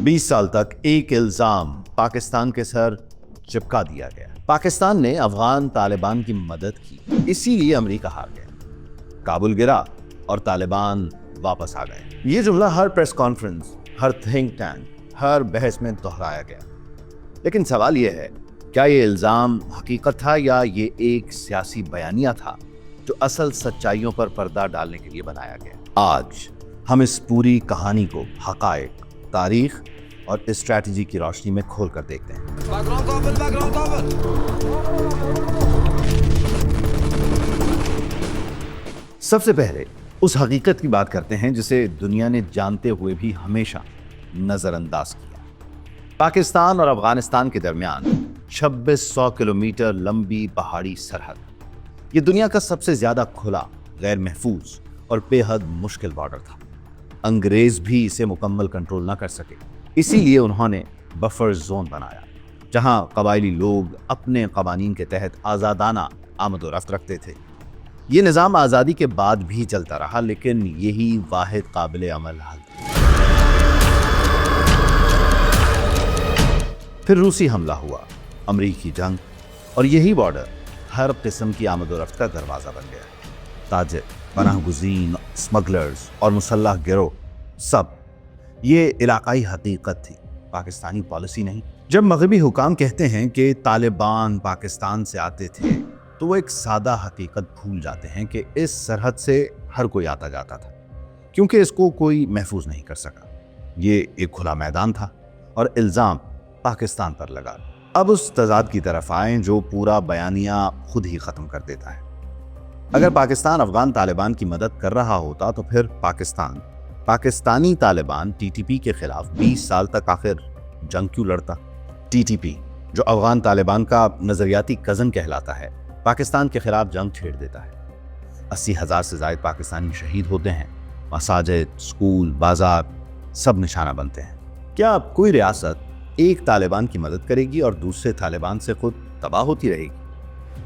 20 साल तक एक इल्जाम पाकिस्तान के सर चिपका दिया गया। पाकिस्तान ने अफगान तालिबान की मदद की, इसीलिए अमेरिका हार गया। काबुल गिरा और तालिबान वापस आ गए। ये जुमला हर प्रेस कॉन्फ्रेंस, हर थिंक टैंक, हर बहस में दोहराया गया। लेकिन सवाल यह है, क्या ये इल्जाम हकीकत था या ये एक सियासी बयानिया था जो असल सच्चाइयों पर पर्दा डालने के लिए बनाया गया? आज हम इस पूरी कहानी को हकायक, तारीख और स्ट्रैटेजी की रोशनी में खोल कर देखते हैं। सबसे पहले उस हकीकत की बात करते हैं जिसे दुनिया ने जानते हुए भी हमेशा नजरअंदाज किया। पाकिस्तान और अफगानिस्तान के दरमियान 2600 किलोमीटर लंबी पहाड़ी सरहद। ये दुनिया का सबसे ज्यादा खुला, गैर महफूज और बेहद मुश्किल बॉर्डर था। अंग्रेज भी इसे मुकम्मल कंट्रोल ना कर सके, इसीलिए उन्होंने बफर जोन बनाया, जहां कबायली लोग अपने कवानीन के तहत आज़ादाना आमद रफ्त रखते थे। ये निज़ाम आज़ादी के बाद भी चलता रहा, लेकिन यही वाहिद काबिल अमल हल था। फिर रूसी हमला हुआ, अमरीकी जंग, और यही बॉर्डर हर किस्म की आमद रफ्त का दरवाज़ा बन गया। ताजिर, पनाहगुज़ीन, स्मगलर्स और मुसल्लह गिरोह, सब ये इलाकाई हकीकत थी, पाकिस्तानी पॉलिसी नहीं। जब मगरबी हुकाम कहते हैं कि तालिबान पाकिस्तान से आते थे, तो वो एक सादा हकीकत भूल जाते हैं कि इस सरहद से हर कोई आता जाता था, क्योंकि इसको कोई महफूज नहीं कर सका। ये एक खुला मैदान था और इल्ज़ाम पाकिस्तान पर लगा। अब उस तजाद की तरफ आएं जो पूरा बयानिया खुद ही ख़त्म कर देता है। अगर पाकिस्तान अफगान तालिबान की मदद कर रहा होता तो फिर पाकिस्तानी तालिबान टीटीपी के खिलाफ 20 साल तक आखिर जंग क्यों लड़ता? टीटीपी, जो अफगान तालिबान का नजरियाती कज़न कहलाता है, पाकिस्तान के खिलाफ जंग छेड़ देता है। 80,000 से ज़ायद पाकिस्तानी शहीद होते हैं। मसाजिद, स्कूल, बाजार सब निशाना बनते हैं। क्या कोई रियासत एक तालिबान की मदद करेगी और दूसरे तालिबान से खुद तबाह होती रहेगी?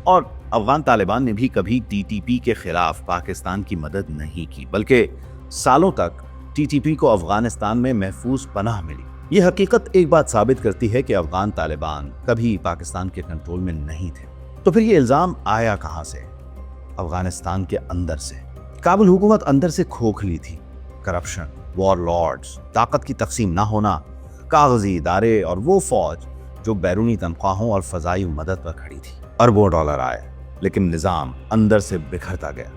और अफगान तालिबान ने भी कभी टीटीपी के खिलाफ पाकिस्तान की मदद नहीं की, बल्कि सालों तक टीटीपी को अफगानिस्तान में महफूज पनाह मिली। यह हकीकत एक बात साबित करती है कि अफगान तालिबान कभी पाकिस्तान के कंट्रोल में नहीं थे। तो फिर ये इल्ज़ाम आया कहाँ से? अफगानिस्तान के अंदर से। काबुल हुकूमत अंदर से खोखली थी। करप्शन, वॉरलॉर्ड्स, ताकत की तकसीम ना होना, कागजी इदारे और वो फौज जो बैरूनी तनख्वाहों और फजाई मदद पर खड़ी थी। अरबों डॉलर आए, लेकिन निज़ाम अंदर से बिखरता गया।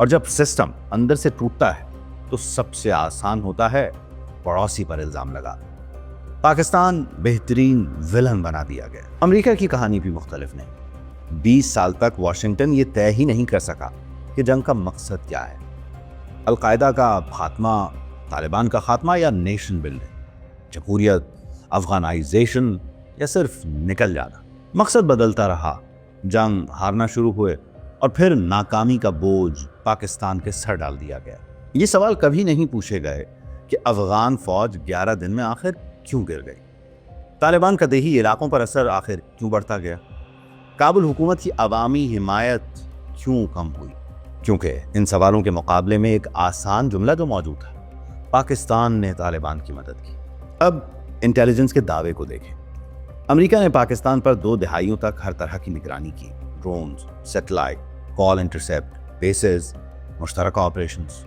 और जब सिस्टम अंदर से टूटता है तो सबसे आसान होता है पड़ोसी पर इल्ज़ाम लगा। पाकिस्तान बेहतरीन विलन बना दिया गया। अमेरिका की कहानी भी मुख्तलिफ नहीं। 20 साल तक वाशिंगटन ये तय ही नहीं कर सका कि जंग का मकसद क्या है। अलकायदा का खात्मा, तालिबान का खात्मा या नेशन बिल्डिंग, जमहूरियत, अफगानाइजेशन या सिर्फ निकल जाना। मकसद बदलता रहा। जंग हारना शुरू हुए और फिर नाकामी का बोझ पाकिस्तान के सर डाल दिया गया। ये सवाल कभी नहीं पूछे गए कि अफगान फौज 11 दिन में आखिर क्यों गिर गई? तालिबान का देही इलाकों पर असर आखिर क्यों बढ़ता गया? काबुल हुकूमत की अवामी हिमायत क्यों कम हुई? क्योंकि इन सवालों के मुकाबले में एक आसान जुमला तो मौजूद था, पाकिस्तान ने तालिबान की मदद की। अब इंटेलिजेंस के दावे को देखें। अमेरिका ने पाकिस्तान पर 2 दहाइयों तक हर तरह की निगरानी की। Drones, satellite, call intercept, bases, मुश्तरका ऑपरेशंस।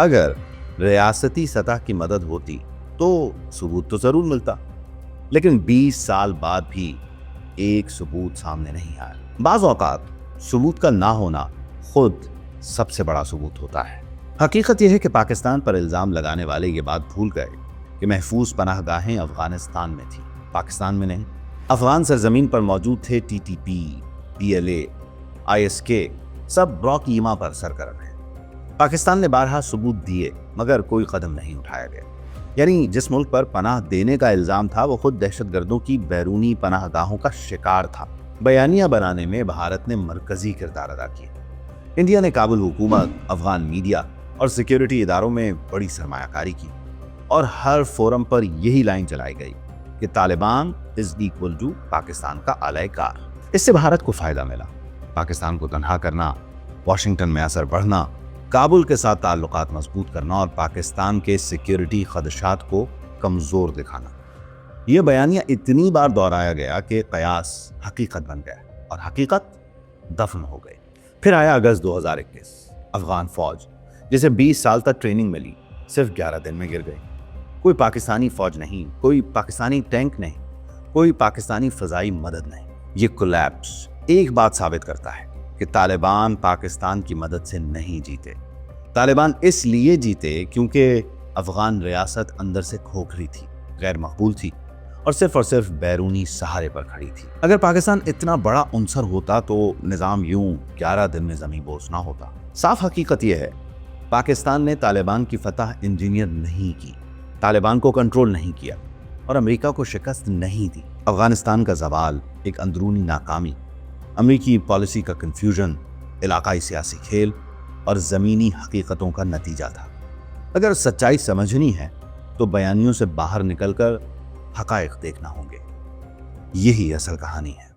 अगर रियासती सतह की मदद होती तो सबूत तो जरूर मिलता, लेकिन 20 साल बाद भी एक सबूत सामने नहीं आया। बाज़ औक़ात सबूत का ना होना खुद सबसे बड़ा सबूत होता है। हकीकत यह है कि पाकिस्तान पर इल्ज़ाम लगाने वाले ये बात भूल गए कि महफूज पनाहगाहें अफगानिस्तान में थी, पाकिस्तान में नहीं। अफगान सरजमीन पर मौजूद थे टीटीपी, पीएलए, आईएसके, सब ब्रॉक ईमा पर सरगर्म है। पाकिस्तान ने बारहा सबूत दिए, मगर कोई कदम नहीं उठाया गया। यानी जिस मुल्क पर पनाह देने का इल्ज़ाम था, वो खुद दहशतगर्दों की बैरूनी पनाहगाहों का शिकार था। बयानिया बनाने में भारत ने मरकजी किरदार अदा किया। इंडिया ने काबुल हुकूमत, अफगान मीडिया और सिक्योरिटी इदारों में बड़ी सरमायाकारी की, और हर फोरम पर यही लाइन चलाई गई कि Taliban is equal to Pakistan का आलायकार। इससे भारत को फायदा मिला। पाकिस्तान को तनहा करना, वाशिंगटन में असर बढ़ना, काबुल के साथ ताल्लुकात मजबूत करना और पाकिस्तान के सिक्योरिटी खदशात को کمزور دکھانا۔ یہ بیانیہ اتنی بار دہرایا گیا کہ قیاس حقیقت بن گیا اور حقیقت دفن ہو گئی۔ پھر آیا اگست 2021۔ افغان فوج جسے 20 سال تک ٹریننگ ملی صرف 11 دن میں گر گئی۔ کوئی پاکستانی فوج نہیں، کوئی پاکستانی ٹینک نہیں، کوئی پاکستانی فضائی مدد نہیں۔ یہ کولیپس ایک بات ثابت کرتا ہے کہ طالبان پاکستان کی مدد سے نہیں جیتے۔ طالبان اس لیے جیتے کیونکہ افغان ریاست اندر سے کھوکھری تھی، غیر مقبول تھی اور صرف بیرونی سہارے پر کھڑی تھی۔ اگر پاکستان اتنا بڑا عنصر ہوتا تو نظام یوں 11 دن میں زمین بوس نہ ہوتا۔ صاف حقیقت یہ ہے، پاکستان نے طالبان کی فتح انجینئر نہیں کی، طالبان کو کنٹرول نہیں کیا اور امریکہ کو شکست نہیں دی۔ افغانستان کا زوال ایک اندرونی ناکامی، امریکی پالیسی کا کنفیوژن، علاقائی سیاسی کھیل اور زمینی حقیقتوں کا نتیجہ تھا۔ اگر سچائی سمجھنی ہے تو بیانیوں سے باہر نکل کر حقائق دیکھنا ہوں گے۔ یہی اصل کہانی ہے۔